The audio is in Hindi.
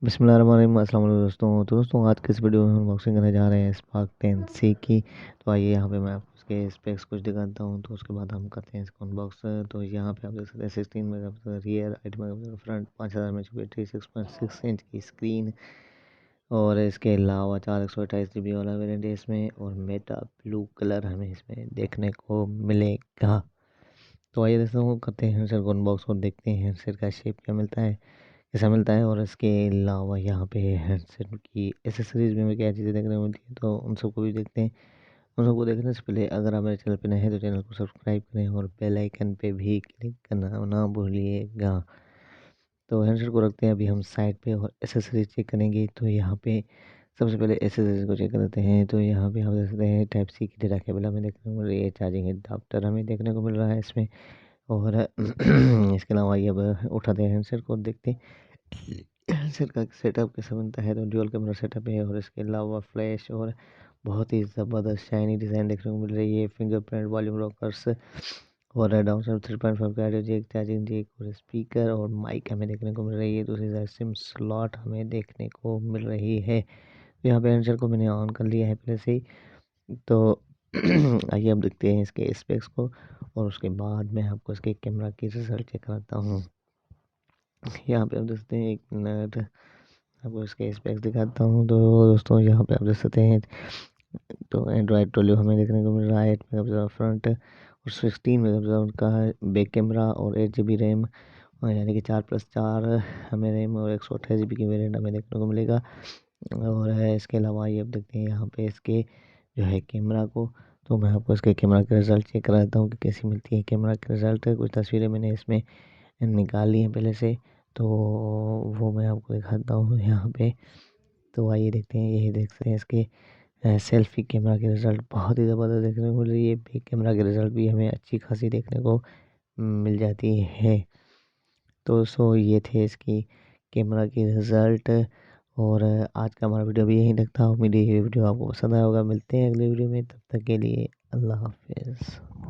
बिस्मिल्लाहिर्रहमानिर्रहीम। अस्सलाम वालेकुम दोस्तों। तो दोस्तों आज के इस वीडियो में हम अनबॉक्सिंग करने जा रहे हैं स्पार्क 10C की। तो आइए यहाँ पे मैं आपको उसके स्पेक्स कुछ दिखाता हूँ, तो उसके बाद हम करते हैं इसको अनबॉक्स। तो यहाँ पे आप देख सकते हैं 16 megapixel rear, 8 megapixel front, 5000 mAh battery, 6.6 inch की स्क्रीन, और इसके अलावा 4 128 GB वाला वेरिएंट है इसमें, और मेटा ब्लू कलर हमें इसमें देखने को मिलेगा। तो आइए दोस्तों करते हैं हैंडसेट को अनबॉक्स और देखते हैं हैंडसेट का शेप क्या मिलता है, कैसा मिलता है, और इसके अलावा यहाँ पे हैंडसेट की एसेसरीज में हमें क्या चीज़ें देखने को मिलती है, तो उन सबको भी देखते हैं। उन सबको देखने से पहले अगर आप मेरे चैनल पे नए हैं तो चैनल को सब्सक्राइब करें और बेल आइकन पे भी क्लिक करना ना भूलिएगा। तो हैंडसेट को रखते हैं अभी हम साइड पे और एसेसरीज चेक करेंगे। तो यहाँ पे सबसे पहले एसेसरीज को चेक करते हैं। तो यहाँ पे हम देख सकते हैं टाइप सी की डेटा केबल हमें देखने को मिल रही है, चार्जिंग एडाप्टर हमें देखने को मिल रहा है इसमें, और इसके अलावा ये अब उठाते हैं हैंडसेट को देखते हैं हैंडसेट का सेटअप कैसा बनता है। तो ड्यूल कैमरा सेटअप है, और इसके अलावा फ्लैश और बहुत ही ज़बरदस्त शाइनी डिज़ाइन देखने को मिल रही है। फिंगरप्रिंट, वॉल्यूम रॉकर्स, और डाउन साइड 3.5 का ऑडियो जैक, चार्जिंग जैक, और स्पीकर और माइक हमें देखने को मिल रही है। दूसरी साइड सिम स्लॉट हमें देखने को मिल रही है। तो यहाँ पे हैंडसेट को मैंने ऑन कर लिया है पहले से ही। तो आइए अब देखते हैं इसके स्पेक्स को, और उसके बाद मैं आपको इसके कैमरा की रिजल्ट चेक कराता हूँ। यहाँ पे आप देख सकते हैं, एक मिनट आपको इसके स्पेक्स दिखाता हूँ। तो दोस्तों यहाँ पे आप देख सकते हैं, तो एंड्रॉयड 12 हमें देखने को मिल रहा है, 8 मेगापिक्सल फ्रंट और 16 मेगापिक्सल का बैक कैमरा, और 8 GB रैम, यानी कि 4+4 हमें रैम, और 128 GB की वेरिएंट हमें देखने को मिलेगा। और इसके अलावा ये अब देखते हैं यहाँ पे इसके जो है कैमरा को। तो मैं आपको इसके कैमरा के रिज़ल्ट चेक कराता हूँ कि कैसी मिलती है कैमरा के रिज़ल्ट। कुछ तस्वीरें मैंने इसमें निकाल ली हैं पहले से, तो वो मैं आपको दिखाता हूँ यहाँ पे। तो आइए देखते हैं, यही देख सकते हैं इसके सेल्फी कैमरा के रिज़ल्ट बहुत ही ज़बरदस्त देखने को मिल रही है। बैक कैमरा के रिज़ल्ट भी हमें अच्छी खासी देखने को मिल जाती है। तो ये थे इसकी कैमरा की रिज़ल्ट। और आज का हमारा वीडियो भी यहीं तक था। उम्मीद है ये वीडियो आपको पसंद आया होगा। मिलते हैं अगले वीडियो में, तब तक के लिए अल्लाह हाफिज़।